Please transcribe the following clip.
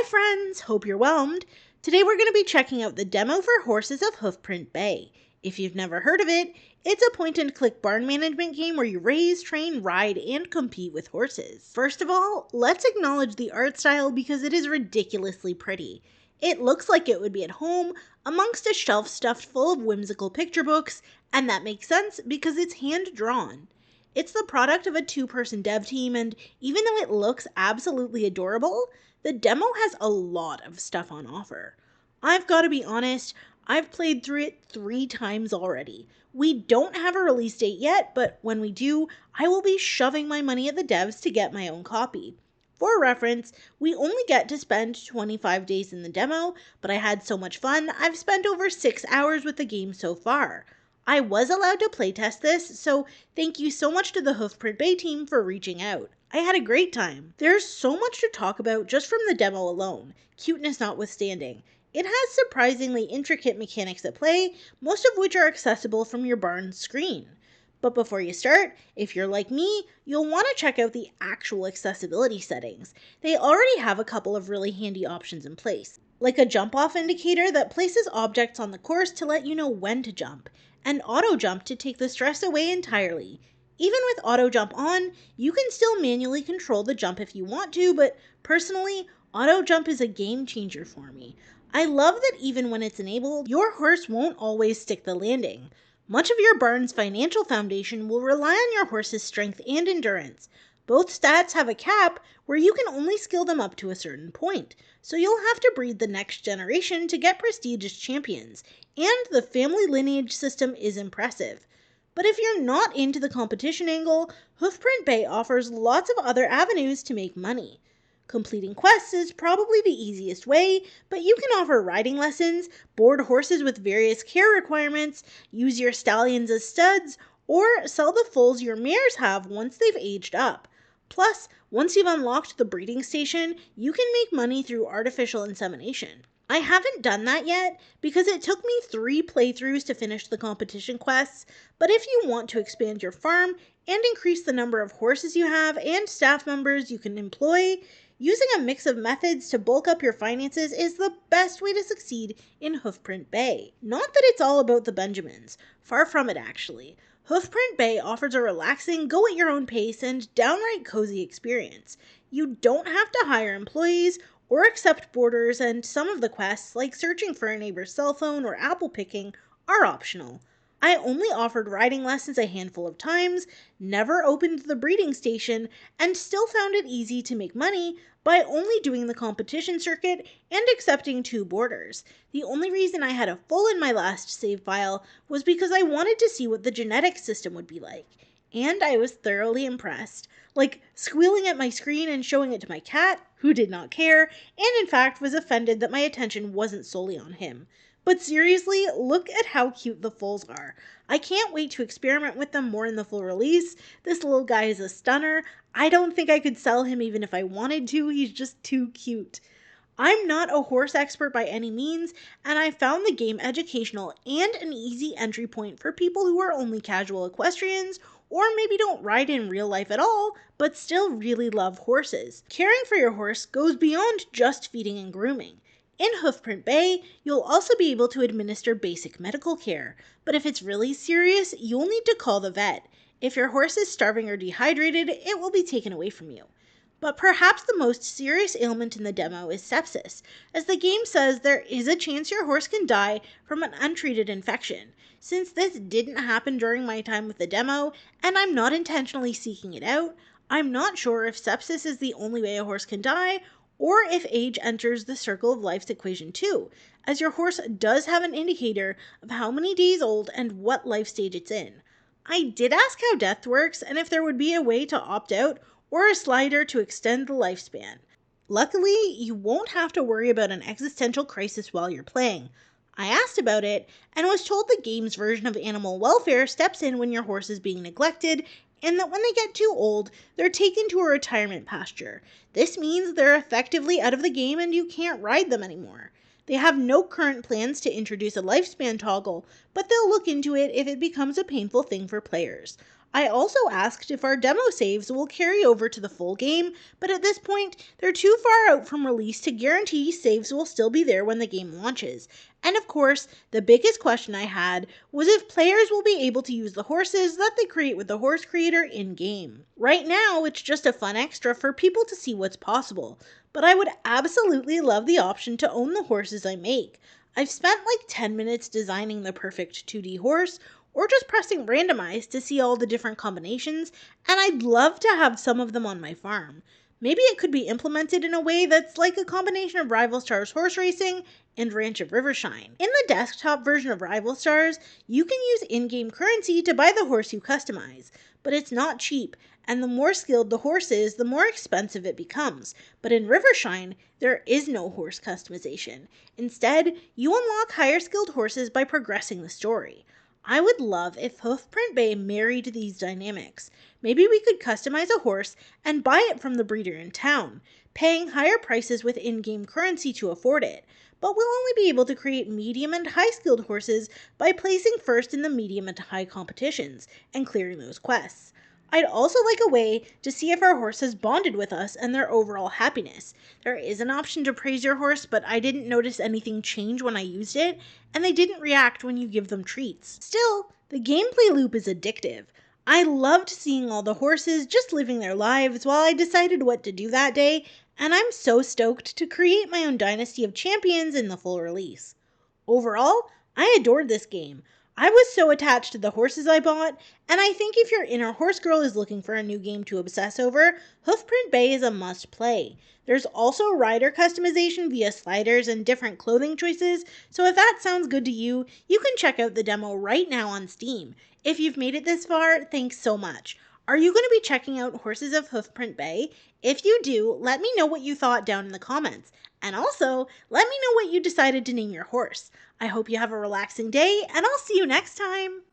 Hi friends, hope you're whelmed. Today we're going to be checking out the demo for Horses of Hoofprint Bay. If you've never heard of it, it's a point-and-click barn management game where you raise, train, ride, and compete with horses. First of all, let's acknowledge the art style because it is ridiculously pretty. It looks like it would be at home amongst a shelf stuffed full of whimsical picture books, and that makes sense because it's hand-drawn. It's the product of a two-person dev team, and even though it looks absolutely adorable, the demo has a lot of stuff on offer. I've got to be honest, I've played through it 3 times already. We don't have a release date yet, but when we do, I will be shoving my money at the devs to get my own copy. For reference, we only get to spend 25 days in the demo, but I had so much fun, I've spent over 6 hours with the game so far. I was allowed to playtest this, so thank you so much to the Hoofprint Bay team for reaching out. I had a great time. There's so much to talk about just from the demo alone, cuteness notwithstanding. It has surprisingly intricate mechanics at play, most of which are accessible from your barn's screen. But before you start, if you're like me, you'll want to check out the actual accessibility settings. They already have a couple of really handy options in place, like a jump-off indicator that places objects on the course to let you know when to jump, and auto jump to take the stress away entirely. Even with auto jump on, you can still manually control the jump if you want to, but personally, auto jump is a game changer for me. I love that even when it's enabled, your horse won't always stick the landing. Much of your barn's financial foundation will rely on your horse's strength and endurance. Both stats have a cap where you can only skill them up to a certain point, so you'll have to breed the next generation to get prestigious champions, and the family lineage system is impressive. But if you're not into the competition angle, Hoofprint Bay offers lots of other avenues to make money. Completing quests is probably the easiest way, but you can offer riding lessons, board horses with various care requirements, use your stallions as studs, or sell the foals your mares have once they've aged up. Plus, once you've unlocked the breeding station, you can make money through artificial insemination. I haven't done that yet because it took me 3 playthroughs to finish the competition quests, but if you want to expand your farm and increase the number of horses you have and staff members you can employ, using a mix of methods to bulk up your finances is the best way to succeed in Hoofprint Bay. Not that it's all about the Benjamins, far from it actually. Hoofprint Bay offers a relaxing, go-at-your-own-pace and downright cozy experience. You don't have to hire employees or accept boarders, and some of the quests, like searching for a neighbor's cell phone or apple picking, are optional. I only offered riding lessons a handful of times, never opened the breeding station, and still found it easy to make money by only doing the competition circuit and accepting 2 boarders. The only reason I had a full in my last save file was because I wanted to see what the genetics system would be like. And I was thoroughly impressed, like squealing at my screen and showing it to my cat, who did not care, and in fact was offended that my attention wasn't solely on him. But seriously, look at how cute the foals are. I can't wait to experiment with them more in the full release. This little guy is a stunner. I don't think I could sell him even if I wanted to. He's just too cute. I'm not a horse expert by any means, and I found the game educational and an easy entry point for people who are only casual equestrians or maybe don't ride in real life at all, but still really love horses. Caring for your horse goes beyond just feeding and grooming. In Hoofprint Bay, you'll also be able to administer basic medical care, but if it's really serious, you'll need to call the vet. If your horse is starving or dehydrated, it will be taken away from you. But perhaps the most serious ailment in the demo is sepsis, as the game says there is a chance your horse can die from an untreated infection. Since this didn't happen during my time with the demo, and I'm not intentionally seeking it out, I'm not sure if sepsis is the only way a horse can die, or if age enters the circle of life's equation too, as your horse does have an indicator of how many days old and what life stage it's in. I did ask how death works and if there would be a way to opt out or a slider to extend the lifespan. Luckily, you won't have to worry about an existential crisis while you're playing. I asked about it and was told the game's version of animal welfare steps in when your horse is being neglected, and that when they get too old, they're taken to a retirement pasture. This means they're effectively out of the game and you can't ride them anymore. They have no current plans to introduce a lifespan toggle, but they'll look into it if it becomes a painful thing for players. I also asked if our demo saves will carry over to the full game, but at this point, they're too far out from release to guarantee saves will still be there when the game launches. And of course, the biggest question I had was if players will be able to use the horses that they create with the horse creator in-game. Right now, it's just a fun extra for people to see what's possible, but I would absolutely love the option to own the horses I make. I've spent like 10 minutes designing the perfect 2D horse, or just pressing randomize to see all the different combinations, and I'd love to have some of them on my farm. Maybe it could be implemented in a way that's like a combination of Rival Stars horse racing and Ranch of Rivershine. In the desktop version of Rival Stars, you can use in-game currency to buy the horse you customize, but it's not cheap, and the more skilled the horse is, the more expensive it becomes. But in Rivershine, there is no horse customization. Instead, you unlock higher skilled horses by progressing the story. I would love if Hoofprint Bay married these dynamics. Maybe we could customize a horse and buy it from the breeder in town, paying higher prices with in-game currency to afford it. But we'll only be able to create medium and high-skilled horses by placing first in the medium and high competitions and clearing those quests. I'd also like a way to see if our horse has bonded with us and their overall happiness. There is an option to praise your horse, but I didn't notice anything change when I used it, and they didn't react when you give them treats. Still, the gameplay loop is addictive. I loved seeing all the horses just living their lives while I decided what to do that day, and I'm so stoked to create my own dynasty of champions in the full release. Overall, I adored this game. I was so attached to the horses I bought, and I think if your inner horse girl is looking for a new game to obsess over, Hoofprint Bay is a must play. There's also rider customization via sliders and different clothing choices, so if that sounds good to you, you can check out the demo right now on Steam. If you've made it this far, thanks so much. Are you going to be checking out Horses of Hoofprint Bay? If you do, let me know what you thought down in the comments. And also, let me know what you decided to name your horse. I hope you have a relaxing day, and I'll see you next time.